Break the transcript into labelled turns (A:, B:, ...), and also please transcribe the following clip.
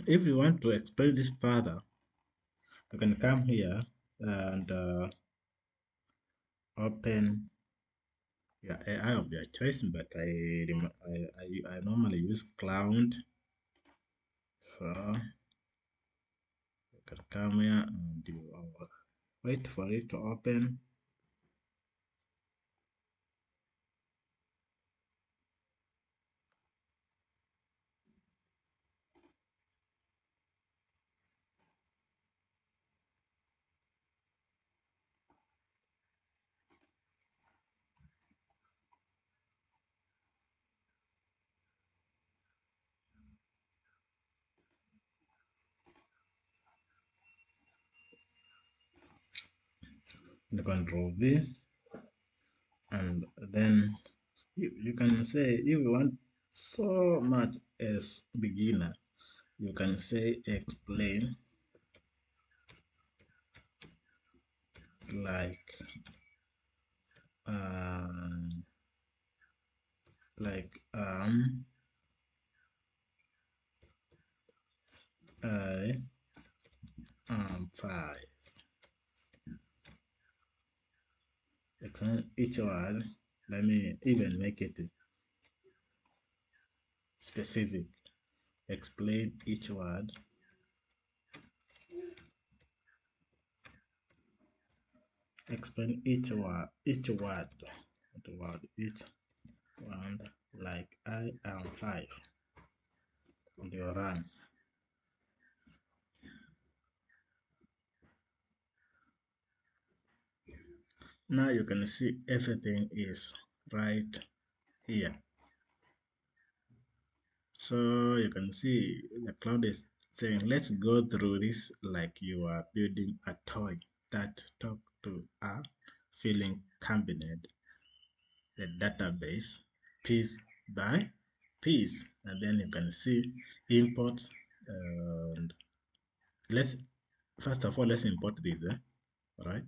A: If you want to explain this further, you can come here and open your AI of your choice, but I normally use Cloud. So you can come here and you wait for it to open. The Control V, and then you can say if you want so much as beginner, you can say explain like um like I am 5. Explain each word. Let me even make it specific. Explain each word. Explain each word. Each word. Each word. Like I am 5. And you run. Now you can see everything is right here. So you can see the cloud is saying, let's go through this like you are building a toy that talk to a feeling cabinet, the database piece by piece, and then you can see imports. And let's first of all let's import this, right?